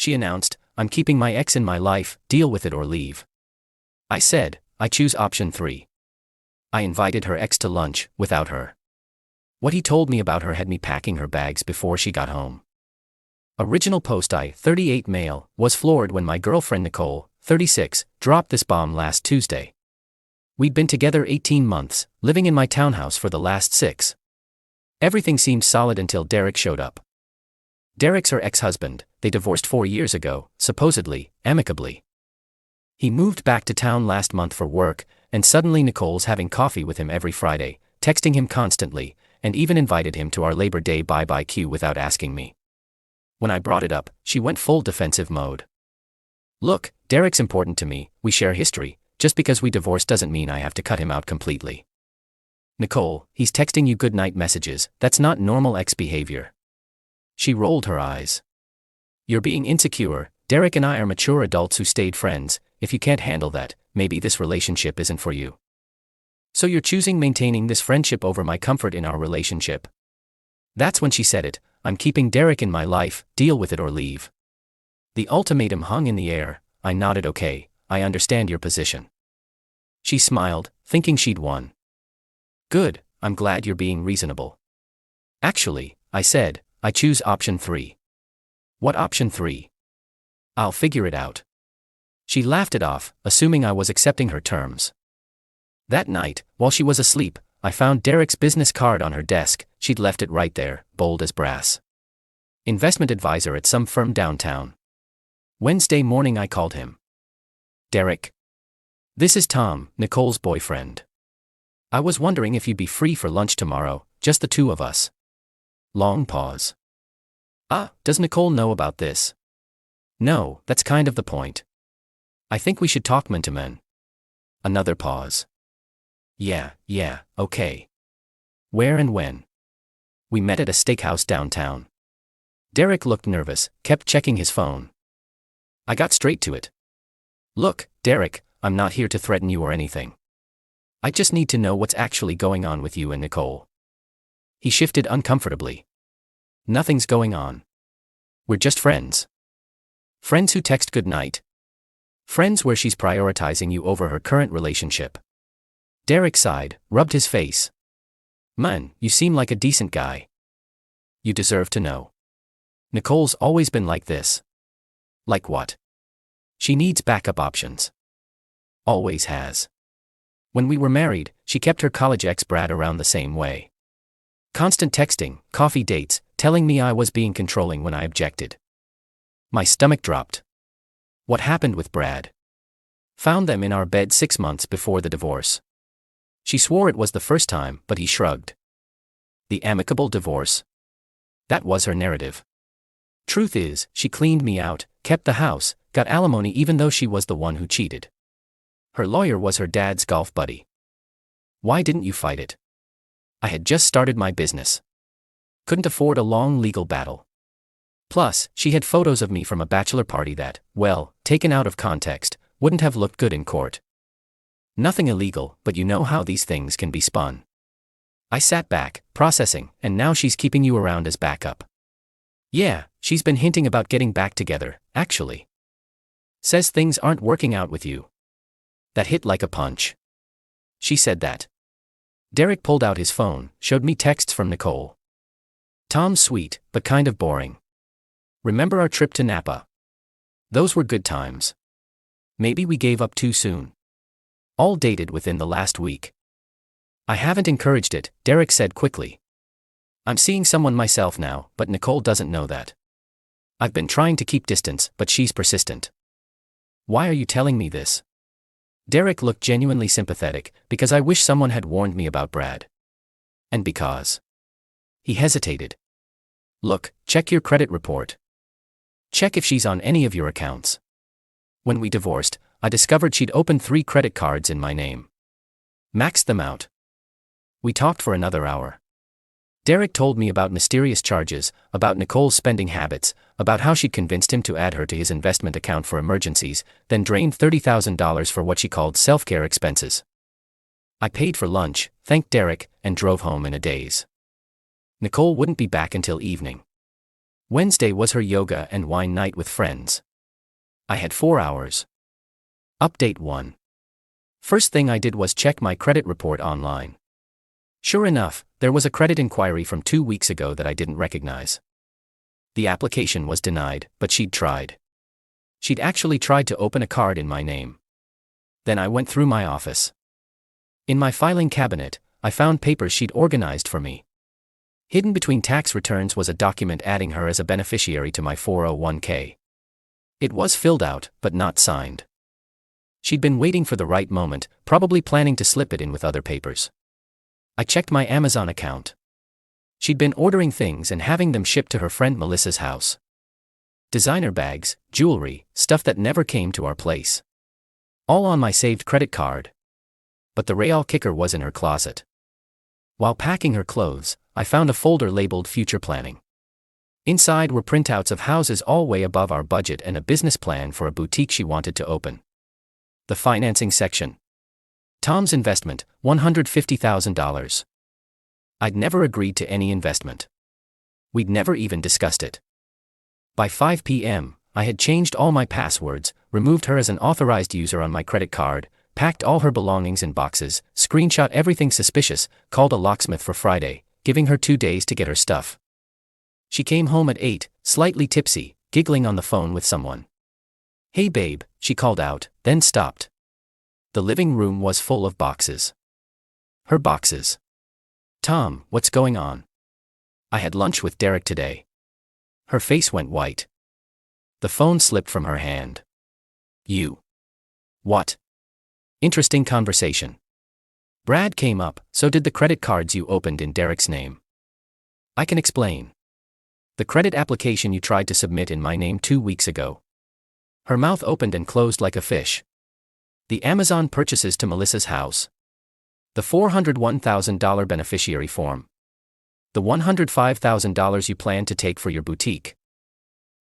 She announced, "I'm keeping my ex in my life, deal with it or leave." I said, "I choose option 3. I invited her ex to lunch, without her. What he told me about her had me packing her bags before she got home. Original post I, 38 male, was floored when my girlfriend Nicole, 36, dropped this bomb last Tuesday. We'd been together 18 months, living in my townhouse for the last 6. Everything seemed solid until Derek showed up. Derek's her ex-husband, they divorced 4 years ago, supposedly, amicably. He moved back to town last month for work, and suddenly Nicole's having coffee with him every Friday, texting him constantly, and even invited him to our Labor Day bye-bye without asking me. When I brought it up, she went full defensive mode. Look, Derek's important to me, we share history, just because we divorced doesn't mean I have to cut him out completely. Nicole, he's texting you goodnight messages, that's not normal ex behavior. She rolled her eyes. You're being insecure, Derek and I are mature adults who stayed friends, if you can't handle that, maybe this relationship isn't for you. So you're choosing maintaining this friendship over my comfort in our relationship. That's when she said it, I'm keeping Derek in my life, deal with it or leave. The ultimatum hung in the air. I nodded okay, I understand your position. She smiled, thinking she'd won. Good, I'm glad you're being reasonable. Actually, I said, I choose option 3. What option 3? I'll figure it out. She laughed it off, assuming I was accepting her terms. That night, while she was asleep, I found Derek's business card on her desk. She'd left it right there, bold as brass. Investment advisor at some firm downtown. Wednesday morning I called him. Derek. This is Tom, Nicole's boyfriend. I was wondering if you'd be free for lunch tomorrow, just the two of us. Long pause. Does Nicole know about this? No, that's kind of the point. I think we should talk man to man. Another pause. Yeah, okay. Where and when? We met at a steakhouse downtown. Derek looked nervous, kept checking his phone. I got straight to it. Look, Derek, I'm not here to threaten you or anything. I just need to know what's actually going on with you and Nicole. He shifted uncomfortably. Nothing's going on. We're just friends. Friends who text goodnight. Friends where she's prioritizing you over her current relationship. Derek sighed, rubbed his face. Man, you seem like a decent guy. You deserve to know. Nicole's always been like this. Like what? She needs backup options. Always has. When we were married, she kept her college ex Brad around the same way. Constant texting, coffee dates, telling me I was being controlling when I objected. My stomach dropped. What happened with Brad? Found them in our bed 6 months before the divorce. She swore it was the first time, but he shrugged. The amicable divorce. That was her narrative. Truth is, she cleaned me out, kept the house, got alimony even though she was the one who cheated. Her lawyer was her dad's golf buddy. Why didn't you fight it? I had just started my business. Couldn't afford a long legal battle. Plus, she had photos of me from a bachelor party that, well, taken out of context, wouldn't have looked good in court. Nothing illegal, but you know how these things can be spun. I sat back, processing, and now she's keeping you around as backup. Yeah, she's been hinting about getting back together, actually. Says things aren't working out with you. That hit like a punch. She said that. Derek pulled out his phone, showed me texts from Nicole. Tom's sweet, but kind of boring. Remember our trip to Napa? Those were good times. Maybe we gave up too soon. All dated within the last week. I haven't encouraged it, Derek said quickly. I'm seeing someone myself now, but Nicole doesn't know that. I've been trying to keep distance, but she's persistent. Why are you telling me this? Derek looked genuinely sympathetic, because I wish someone had warned me about Brad. And because. He hesitated. Look, check your credit report. Check if she's on any of your accounts. When we divorced, I discovered she'd opened 3 credit cards in my name. Maxed them out. We talked for another hour. Derek told me about mysterious charges, about Nicole's spending habits, about how she'd convinced him to add her to his investment account for emergencies, then drained $30,000 for what she called self-care expenses. I paid for lunch, thanked Derek, and drove home in a daze. Nicole wouldn't be back until evening. Wednesday was her yoga and wine night with friends. I had 4 hours. Update 1. First thing I did was check my credit report online. Sure enough, there was a credit inquiry from 2 weeks ago that I didn't recognize. The application was denied, but she'd tried. She'd actually tried to open a card in my name. Then I went through my office. In my filing cabinet, I found papers she'd organized for me. Hidden between tax returns was a document adding her as a beneficiary to my 401k. It was filled out, but not signed. She'd been waiting for the right moment, probably planning to slip it in with other papers. I checked my Amazon account. She'd been ordering things and having them shipped to her friend Melissa's house. Designer bags, jewelry, stuff that never came to our place. All on my saved credit card. But the real kicker was in her closet. While packing her clothes, I found a folder labeled Future Planning. Inside were printouts of houses all way above our budget and a business plan for a boutique she wanted to open. The financing section. Tom's investment, $150,000. I'd never agreed to any investment. We'd never even discussed it. By 5 p.m., I had changed all my passwords, removed her as an authorized user on my credit card, packed all her belongings in boxes, screenshot everything suspicious, called a locksmith for Friday, giving her 2 days to get her stuff. She came home at 8, slightly tipsy, giggling on the phone with someone. "Hey babe," she called out, then stopped. The living room was full of boxes. Her boxes. "Tom, what's going on?" "I had lunch with Derek today." Her face went white. The phone slipped from her hand. "You." "What?" "Interesting conversation. Brad came up, so did the credit cards you opened in Derek's name." "I can explain. The credit application you tried to submit in my name 2 weeks ago." Her mouth opened and closed like a fish. "The Amazon purchases to Melissa's house. The $401,000 beneficiary form. The $105,000 you planned to take for your boutique.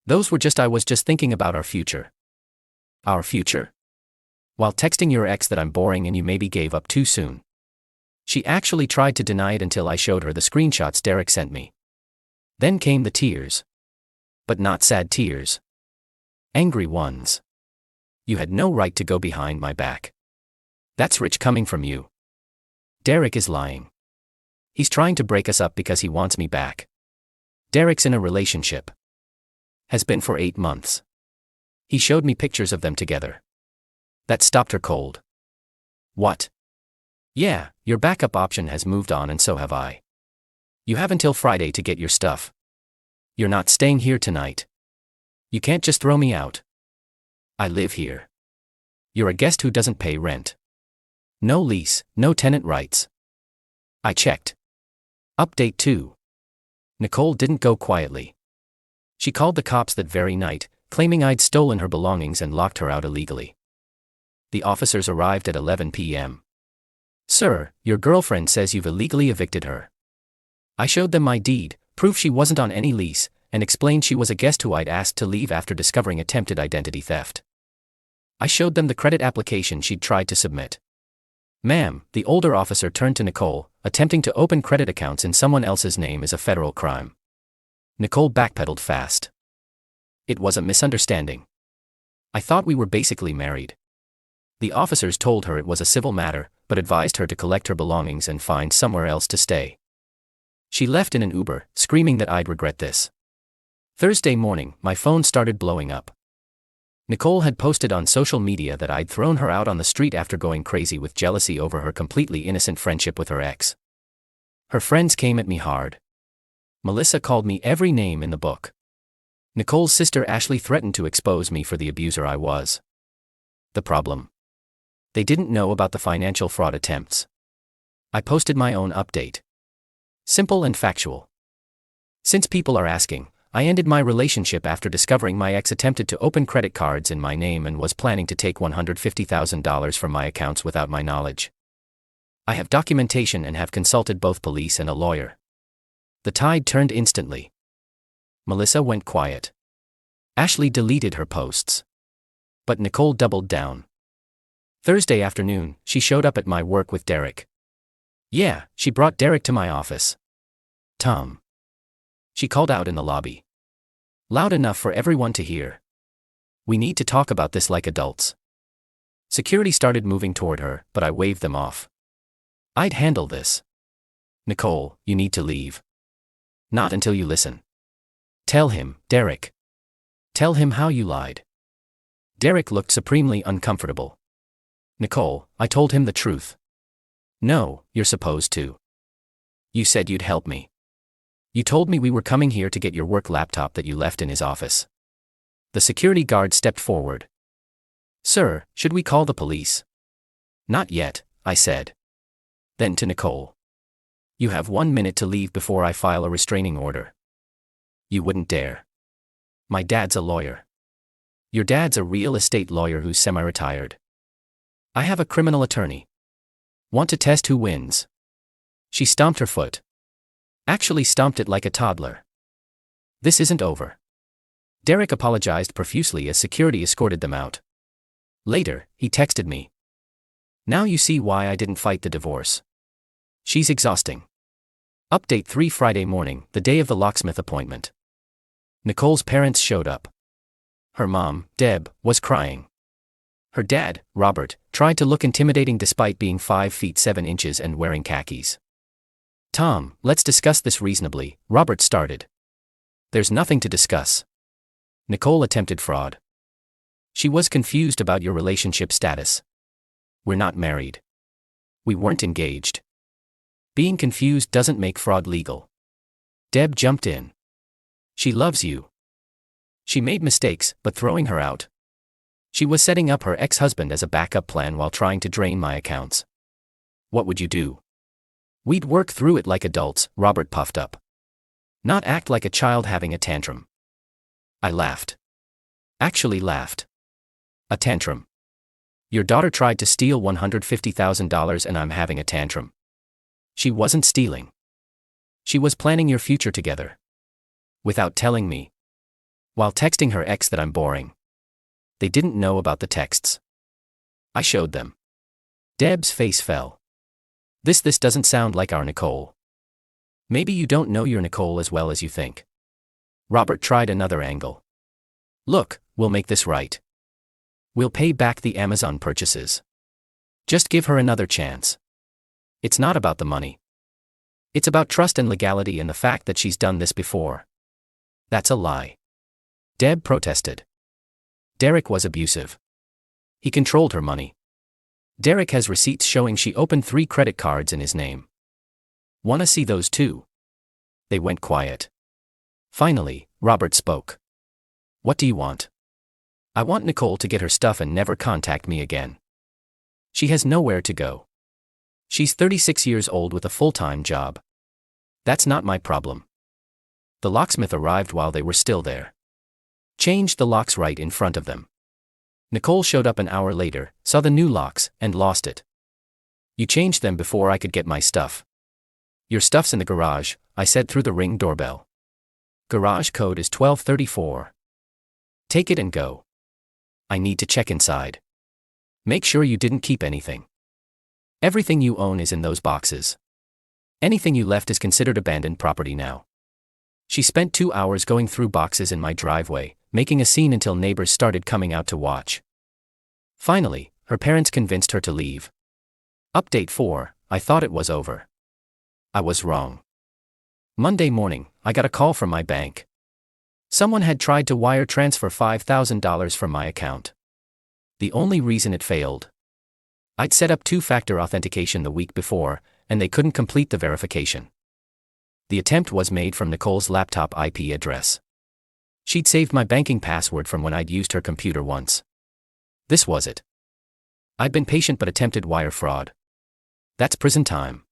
Those were I was just thinking about our future." "Our future?" "While texting your ex that I'm boring and you maybe gave up too soon." She actually tried to deny it until I showed her the screenshots Derek sent me. Then came the tears. But not sad tears. Angry ones. "You had no right to go behind my back. That's rich coming from you. Derek is lying. He's trying to break us up because he wants me back. Derek's in a relationship. Has been for 8 months. He showed me pictures of them together." That stopped her cold. "What?" "Yeah, your backup option has moved on and so have I. You have until Friday to get your stuff. You're not staying here tonight. You can't just throw me out. I live here. You're a guest who doesn't pay rent. No lease, no tenant rights." I checked. Update 2. Nicole didn't go quietly. She called the cops that very night, claiming I'd stolen her belongings and locked her out illegally. The officers arrived at 11 p.m. "Sir, your girlfriend says you've illegally evicted her." I showed them my deed, proof she wasn't on any lease, and explained she was a guest who I'd asked to leave after discovering attempted identity theft. I showed them the credit application she'd tried to submit. "Ma'am," the older officer turned to Nicole, "attempting to open credit accounts in someone else's name is a federal crime." Nicole backpedaled fast. "It was a misunderstanding. I thought we were basically married." The officers told her it was a civil matter, but advised her to collect her belongings and find somewhere else to stay. She left in an Uber, screaming that I'd regret this. Thursday morning, my phone started blowing up. Nicole had posted on social media that I'd thrown her out on the street after going crazy with jealousy over her completely innocent friendship with her ex. Her friends came at me hard. Melissa called me every name in the book. Nicole's sister Ashley threatened to expose me for the abuser I was. The problem? They didn't know about the financial fraud attempts. I posted my own update. Simple and factual. Since people are asking, I ended my relationship after discovering my ex attempted to open credit cards in my name and was planning to take $150,000 from my accounts without my knowledge. I have documentation and have consulted both police and a lawyer. The tide turned instantly. Melissa went quiet. Ashley deleted her posts. But Nicole doubled down. Thursday afternoon, she showed up at my work with Derek. Yeah, she brought Derek to my office. "Tom." She called out in the lobby. Loud enough for everyone to hear. We need to talk about this like adults. Security started moving toward her, but I waved them off. I'd handle this. Nicole, you need to leave. Not until you listen. Tell him, Derek. Tell him how you lied. Derek looked supremely uncomfortable. Nicole, I told him the truth. No, you're supposed to. You said you'd help me. You told me we were coming here to get your work laptop that you left in his office. The security guard stepped forward. Sir, should we call the police? Not yet, I said. Then to Nicole. You have 1 minute to leave before I file a restraining order. You wouldn't dare. My dad's a lawyer. Your dad's a real estate lawyer who's semi-retired. I have a criminal attorney. Want to test who wins? She stomped her foot. Actually stomped it like a toddler. This isn't over. Derek apologized profusely as security escorted them out. Later, he texted me. Now you see why I didn't fight the divorce. She's exhausting. Update 3 Friday morning, the day of the locksmith appointment. Nicole's parents showed up. Her mom, Deb, was crying. Her dad, Robert, tried to look intimidating despite being 5 feet 7 inches and wearing khakis. Tom, let's discuss this reasonably, Robert started. There's nothing to discuss. Nicole attempted fraud. She was confused about your relationship status. We're not married. We weren't engaged. Being confused doesn't make fraud legal. Deb jumped in. She loves you. She made mistakes, but throwing her out. She was setting up her ex-husband as a backup plan while trying to drain my accounts. What would you do? We'd work through it like adults, Robert puffed up. Not act like a child having a tantrum. I laughed. Actually laughed. A tantrum. Your daughter tried to steal $150,000 and I'm having a tantrum. She wasn't stealing. She was planning your future together. Without telling me. While texting her ex that I'm boring. They didn't know about the texts. I showed them. Deb's face fell. This doesn't sound like our Nicole. Maybe you don't know your Nicole as well as you think. Robert tried another angle. Look, we'll make this right. We'll pay back the Amazon purchases. Just give her another chance. It's not about the money. It's about trust and legality and the fact that she's done this before. That's a lie. Deb protested. Derek was abusive. He controlled her money. Derek has receipts showing she opened 3 credit cards in his name. Wanna see those too? They went quiet. Finally, Robert spoke. What do you want? I want Nicole to get her stuff and never contact me again. She has nowhere to go. She's 36 years old with a full-time job. That's not my problem. The locksmith arrived while they were still there. Changed the locks right in front of them. Nicole showed up an hour later, saw the new locks, and lost it. You changed them before I could get my stuff. Your stuff's in the garage, I said through the Ring doorbell. Garage code is 1234. Take it and go. I need to check inside. Make sure you didn't keep anything. Everything you own is in those boxes. Anything you left is considered abandoned property now. She spent 2 hours going through boxes in my driveway, making a scene until neighbors started coming out to watch. Finally, her parents convinced her to leave. Update 4, I thought it was over. I was wrong. Monday morning, I got a call from my bank. Someone had tried to wire transfer $5,000 from my account. The only reason it failed. I'd set up 2-factor authentication the week before, and they couldn't complete the verification. The attempt was made from Nicole's laptop IP address. She'd saved my banking password from when I'd used her computer once. This was it. I'd been patient but attempted wire fraud. That's prison time.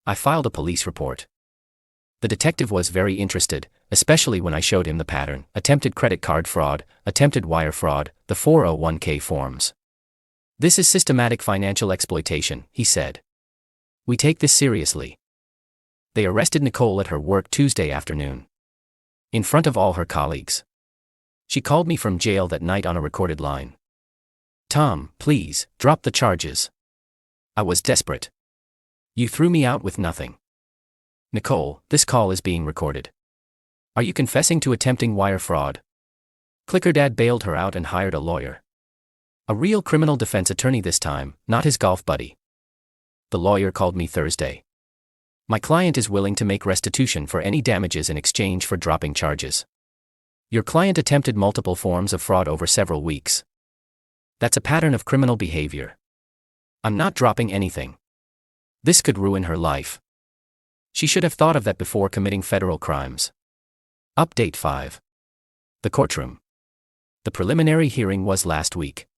I filed a police report. The detective was very interested, especially when I showed him the pattern: attempted credit card fraud, attempted wire fraud, the 401k forms. This is systematic financial exploitation, he said. We take this seriously. They arrested Nicole at her work Tuesday afternoon. In front of all her colleagues. She called me from jail that night on a recorded line. Tom, please, drop the charges. I was desperate. You threw me out with nothing. Nicole, this call is being recorded. Are you confessing to attempting wire fraud? Dad bailed her out and hired a lawyer. A real criminal defense attorney this time, not his golf buddy. The lawyer called me Thursday. My client is willing to make restitution for any damages in exchange for dropping charges. Your client attempted multiple forms of fraud over several weeks. That's a pattern of criminal behavior. I'm not dropping anything. This could ruin her life. She should have thought of that before committing federal crimes. Update 5. The courtroom. The preliminary hearing was last week.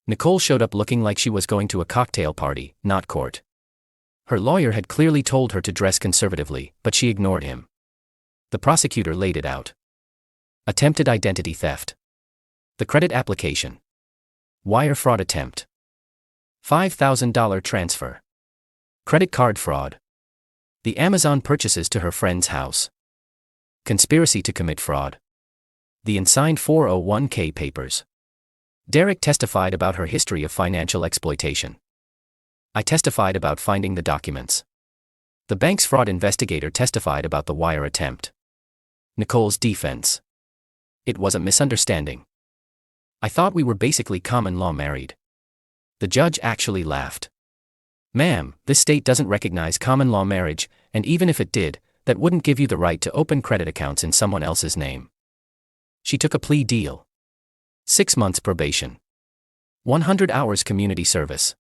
Nicole showed up looking like she was going to a cocktail party, not court. Her lawyer had clearly told her to dress conservatively, but she ignored him. The prosecutor laid it out. Attempted identity theft. The credit application. Wire fraud attempt. $5,000 transfer. Credit card fraud. The Amazon purchases to her friend's house. Conspiracy to commit fraud. The unsigned 401k papers. Derek testified about her history of financial exploitation. I testified about finding the documents. The bank's fraud investigator testified about the wire attempt. Nicole's defense. It was a misunderstanding. I thought we were basically common law married. The judge actually laughed. Ma'am, this state doesn't recognize common law marriage, and even if it did, that wouldn't give you the right to open credit accounts in someone else's name. She took a plea deal. 6 months probation. 100 hours community service.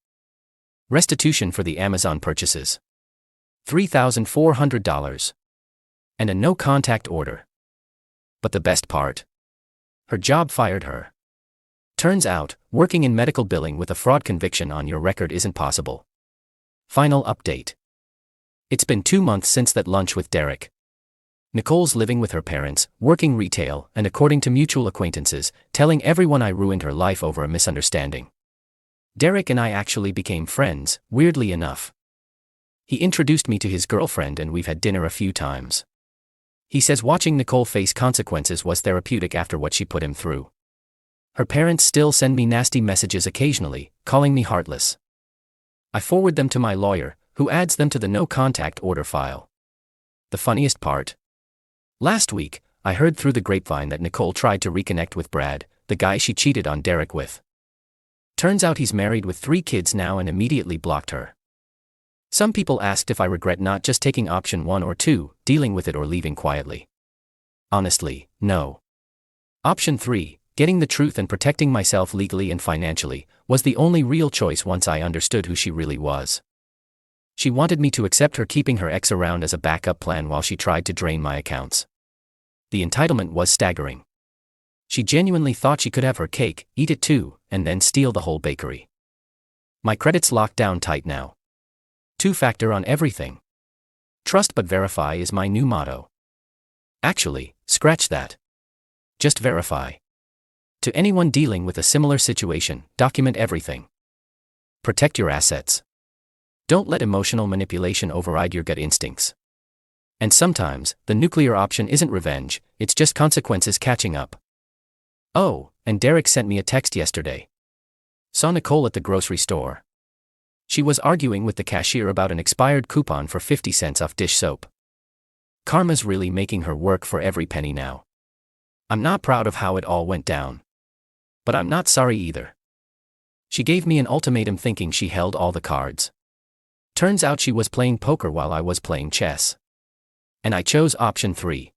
Restitution for the Amazon purchases. $3,400. And a no-contact order. But the best part? Her job fired her. Turns out, working in medical billing with a fraud conviction on your record isn't possible. Final update. It's been 2 months since that lunch with Derek. Nicole's living with her parents, working retail, and according to mutual acquaintances, telling everyone I ruined her life over a misunderstanding. Derek and I actually became friends, weirdly enough. He introduced me to his girlfriend and we've had dinner a few times. He says watching Nicole face consequences was therapeutic after what she put him through. Her parents still send me nasty messages occasionally, calling me heartless. I forward them to my lawyer, who adds them to the no-contact order file. The funniest part? Last week, I heard through the grapevine that Nicole tried to reconnect with Brad, the guy she cheated on Derek with. Turns out he's married with 3 kids now and immediately blocked her. Some people asked if I regret not just taking option 1 or 2, dealing with it or leaving quietly. Honestly, no. Option 3, getting the truth and protecting myself legally and financially, was the only real choice once I understood who she really was. She wanted me to accept her keeping her ex around as a backup plan while she tried to drain my accounts. The entitlement was staggering. She genuinely thought she could have her cake, eat it too, and then steal the whole bakery. My credit's locked down tight now. 2-factor on everything. Trust but verify is my new motto. Actually, scratch that. Just verify. To anyone dealing with a similar situation, document everything. Protect your assets. Don't let emotional manipulation override your gut instincts. And sometimes, the nuclear option isn't revenge, it's just consequences catching up. Oh, and Derek sent me a text yesterday. Saw Nicole at the grocery store. She was arguing with the cashier about an expired coupon for 50 cents off dish soap. Karma's really making her work for every penny now. I'm not proud of how it all went down. But I'm not sorry either. She gave me an ultimatum thinking she held all the cards. Turns out she was playing poker while I was playing chess. And I chose option 3.